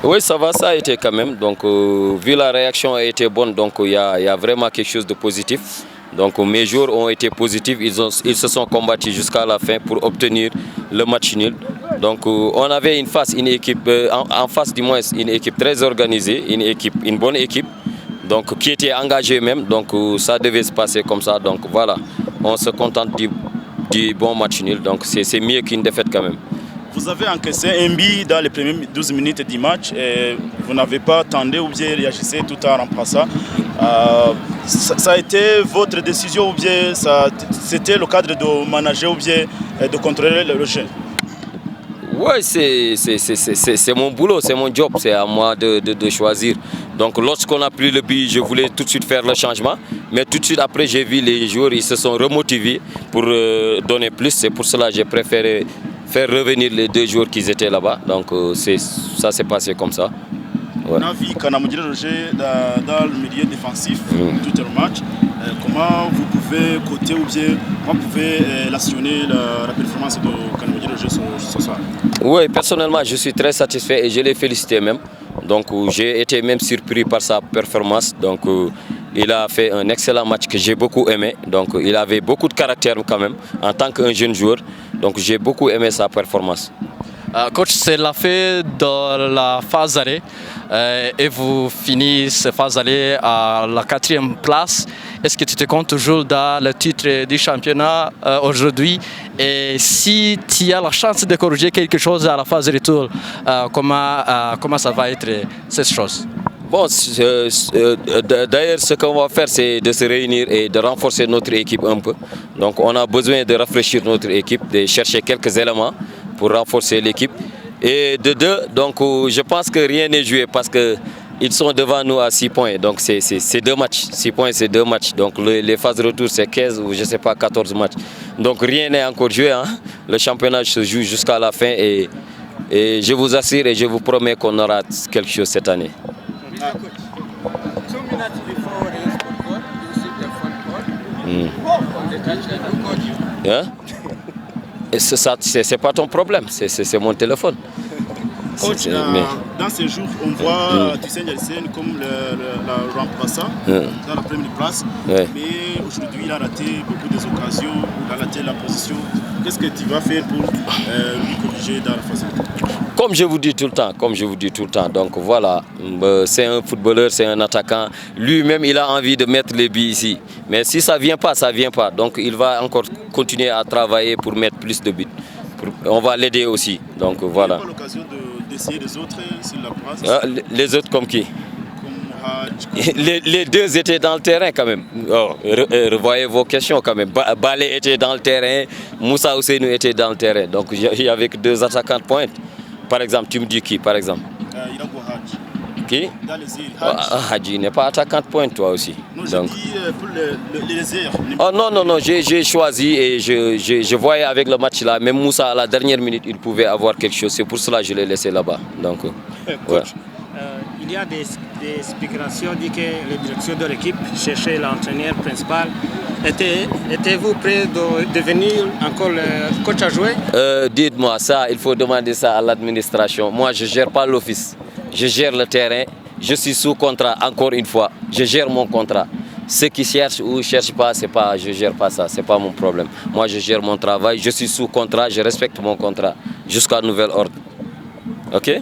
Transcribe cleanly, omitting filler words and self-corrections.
Oui, ça a été quand même. Donc, vu la réaction a été bonne, donc il y a vraiment quelque chose de positif. Donc, mes joueurs ont été positifs, ils se sont combattus jusqu'à la fin pour obtenir le match nul. Donc, on avait une équipe, en face du moins, une équipe très organisée, une bonne équipe, donc qui était engagée même. Donc, ça devait se passer comme ça. Donc, voilà, on se contente du bon match nul. Donc, c'est mieux qu'une défaite quand même. Vous avez encaissé un but dans les premières 12 minutes du match et vous n'avez pas attendu ou bien réagissé tout en remplaçant. Ça a été votre décision ou bien c'était le cadre de manager ou bien de contrôler le jeu? Oui, c'est mon boulot, c'est mon job, c'est à moi de choisir. Donc lorsqu'on a pris le but, je voulais tout de suite faire le changement. Mais tout de suite après, j'ai vu les joueurs, ils se sont remotivés pour donner plus. C'est pour cela que j'ai préféré faire revenir les 2 joueurs qui étaient là-bas. Donc ça s'est passé comme ça. Ouais. On a vu Kanamugire Roger dans le milieu défensif tout le match. Comment vous pouvez coter ou bien comment vous pouvez lationner la performance de Kanamugire Roger ce soir? Oui, personnellement, je suis très satisfait et je l'ai félicité même. Donc j'ai été même surpris par sa performance. Donc il a fait un excellent match que j'ai beaucoup aimé. Donc il avait beaucoup de caractère quand même en tant qu'un jeune joueur. Donc j'ai beaucoup aimé sa performance. Coach, c'est la fin de la phase aller et vous finissez cette phase aller à la 4e place. Est-ce que tu te comptes toujours dans le titre du championnat aujourd'hui? Et si tu as la chance de corriger quelque chose à la phase retour, comment ça va être cette chose? Bon, d'ailleurs, ce qu'on va faire, c'est de se réunir et de renforcer notre équipe un peu. Donc, on a besoin de rafraîchir notre équipe, de chercher quelques éléments pour renforcer l'équipe. Et de 2, donc, je pense que rien n'est joué parce qu'ils sont devant nous à 6 points. Donc, c'est 2 matchs. 6 points, c'est 2 matchs. Donc, les phases de retour, c'est 15 ou je ne sais pas, 14 matchs. Donc, rien n'est encore joué. Hein. Le championnat se joue jusqu'à la fin et je vous assure et je vous promets qu'on aura quelque chose cette année. 2 minutes before you receive the phone call. Hein? C'est pas ton problème, c'est mon téléphone. Coach, dans ces jours, on voit Tussen Yelsen comme le remplaçant dans la première place. Mais aujourd'hui, il a raté beaucoup des occasions, il a raté la position. Qu'est-ce que tu vas faire pour lui corriger dans la phase? Comme je vous dis tout le temps, donc voilà, c'est un footballeur, c'est un attaquant. Lui-même, il a envie de mettre les buts ici. Mais si ça ne vient pas, ça ne vient pas. Donc il va encore continuer à travailler pour mettre plus de buts. On va l'aider aussi. Donc voilà. Il n'y a pas l'occasion d'essayer les autres sur la place? Les autres comme qui? Comme les 2 étaient dans le terrain quand même. Revoyez vos questions quand même. Balé était dans le terrain, Moussa Ousseinou était dans le terrain. Donc il n'y avait que 2 attaquants de pointe. Par exemple, tu me dis qui par exemple? Irago Hadji. Qui? Dans les airs. Hadji n'est pas attaquant de pointe toi aussi. Non, donc, je dis pour les airs. Oh non, j'ai choisi et je voyais avec le match là, même Moussa à la dernière minute, il pouvait avoir quelque chose. C'est pour cela que je l'ai laissé là-bas. Donc, Coach, il y a des spéculations qui disent que la direction de l'équipe cherchait l'entraîneur principal. Étiez-vous prêt de devenir encore le coach à jouer? Dites-moi ça, il faut demander ça à l'administration. Moi, je ne gère pas l'office. Je gère le terrain. Je suis sous contrat, encore une fois. Je gère mon contrat. Ceux qui cherchent ou ne cherchent pas, je ne gère pas ça. Ce n'est pas mon problème. Moi, je gère mon travail. Je suis sous contrat. Je respecte mon contrat jusqu'à nouvel ordre. OK?